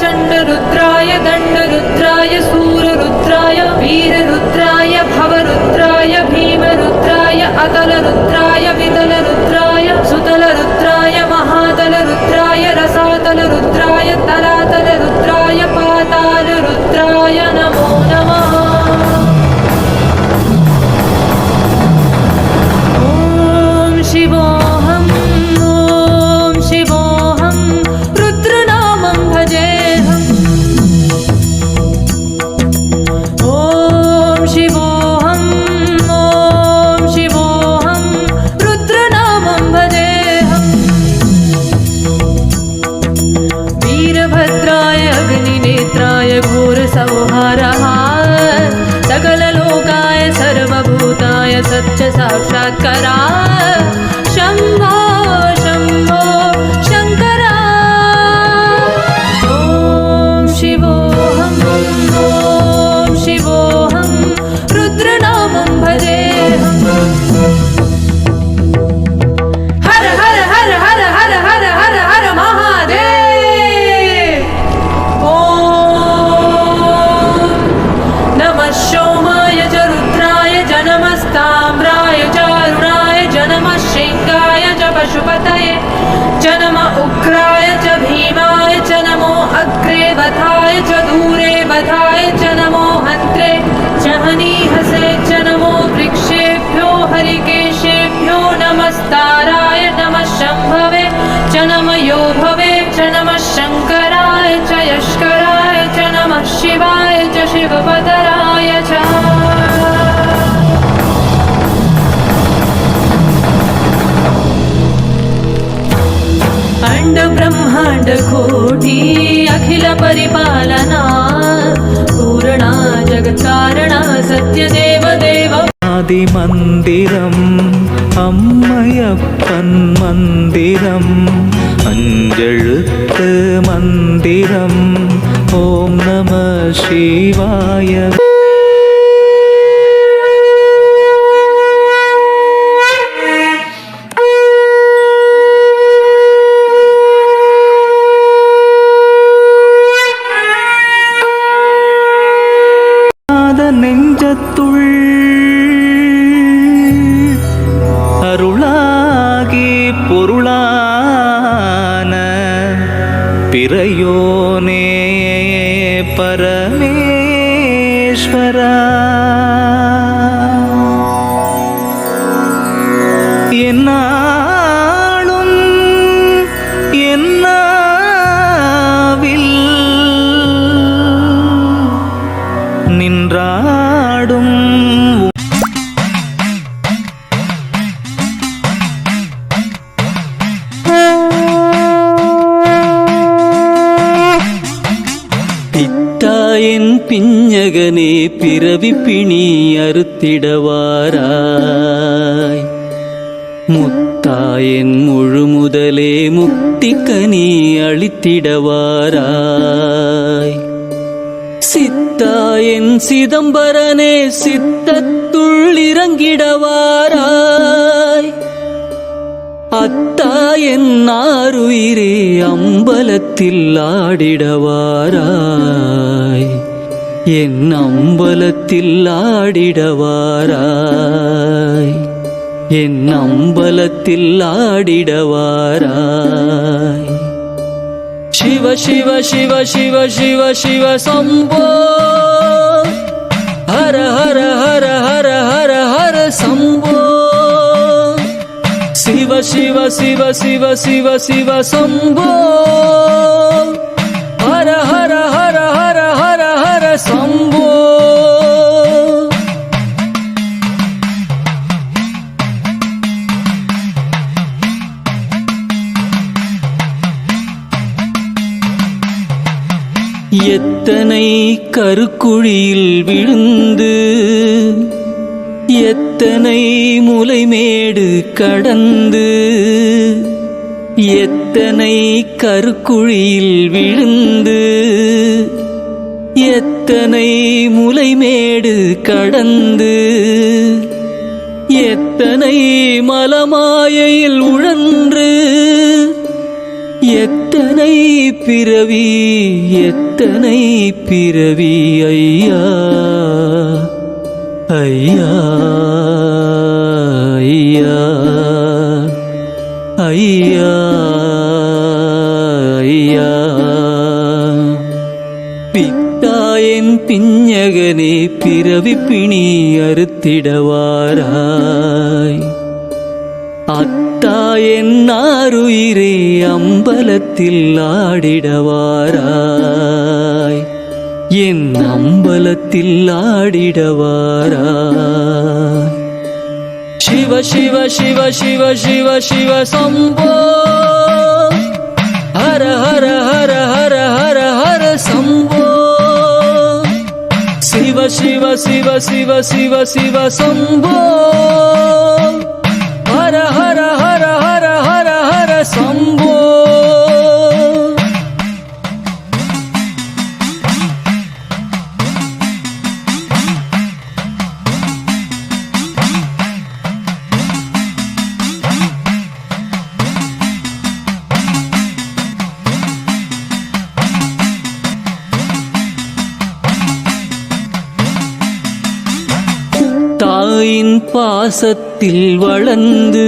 प्रचण्डरुद्राय दण्डरुद्राय सूररुद्राय वीररुद्राय भवरुद्राय भीमरुद्राय अतलरुद्राय वितलरुद्राय सुतलरुद्राय महातलरुद्राय रसातलरुद्राय तलातलरुद्राय पातालरुद्राय नमो नमः। ॐ शिवोऽहं ॐ शिवोऽहं रुद्रनामं भजेऽहम्। ॐ शिवोऽहं रुद्रनामं भजेऽहम्। वीरभद्राय अग्निनेत्राय घोरसंहारः सकललोकाय सर्वभूताय सत्यसाक्षात्कारा शम्भो शम्भो शङ्करा। ॐ शिवोऽहं रुद्रनामं भजेऽहम्। हर हर हर हर हर हर हर हर महादेव। ॐ नमः सोमाय च रुद्राय च नमस्ताम्राय च अरुणाय च नमः शृङ्गाय च पशुपतये च नमः उग्राय च भीमाय च नमो अग्रे वधाय च दूरे वधाय च नमो हन्त्रे च हनीहसे च नमो वृक्षेभ्यो हरिकेशेभ्यो नमस्ताराय नमः शम्भवे च नमः योभवे च नमः शङ्कराय च यष्कराय च नमः शिवाय च शिवपतराय च। अंड ब्रह्मांड कोटि अखिल परिपालना पूर्णा जगत्कारणा सत्यदेव देव आदिमन्दिरम् अम्मयप्पन् मन्दिरम् अञ्जेळुत्तु मन्दिरम् ॐ नमः शिवाय। நெஞ்சத்துள் அருளாகி பொருளான பிறையோனே பரமேஸ்வரா என்னாலும் என்னாவில் நின்றாடும் பித்தாயன் பிஞ்சகனே பிறவி பிணி அறுத்திடவாராய் முத்தாயன் முழு முதலே முக்திக்கனி அளித்திடவாராய் சித்தாயன் சிதம்பரனே சித்தத்துள் இறங்கிடவாராய் அத்தாயன் ஆருயிரே அம்பலத்தில் ஆடிடவாராய் என் அம்பலத்தில் ஆடிடவாராய் என் அம்பலத்தில் ஆடிடவாராய்। शिव शिव शिव शिव शिव शिव शम्भो हर हर हर हर हर हर शम्भो शिव शिव शिव शिव शिव शिव शम्भो हर हर हर हर हर हर शम्भो। எத்தனை கருக்குழியில் விழுந்து எத்தனை முலைமேடு கடந்து எத்தனை கருக்குழியில் விழுந்து எத்தனை முலைமேடு கடந்து எத்தனை மலமாயையில் உழன்று எத்தனை பிறவி எத்தனை பிறவி ஐயா ஐயா ஐயா ஐயா ஐயா பித்தாயன் பிஞகனே பிறவி பிணி அறுத்திடவாராய் அத்தாயன் ஆருயிரே அம்பலத்தில் ஆடிடவாராய் என் அம்பலத்தில் ஆடிடவாராய் சிவ சிவ சிவ சிவ சிவ சிவ சம்போ ஹர ஹர ஹர ஹர ஹர ஹர சம்போ சிவ சிவ சிவ சிவ சிவ சிவ சம்போ ஹர ஹர ஹர ஹர ஹர ஹர சம்போ தாயின் பாசத்தில் வளர்ந்து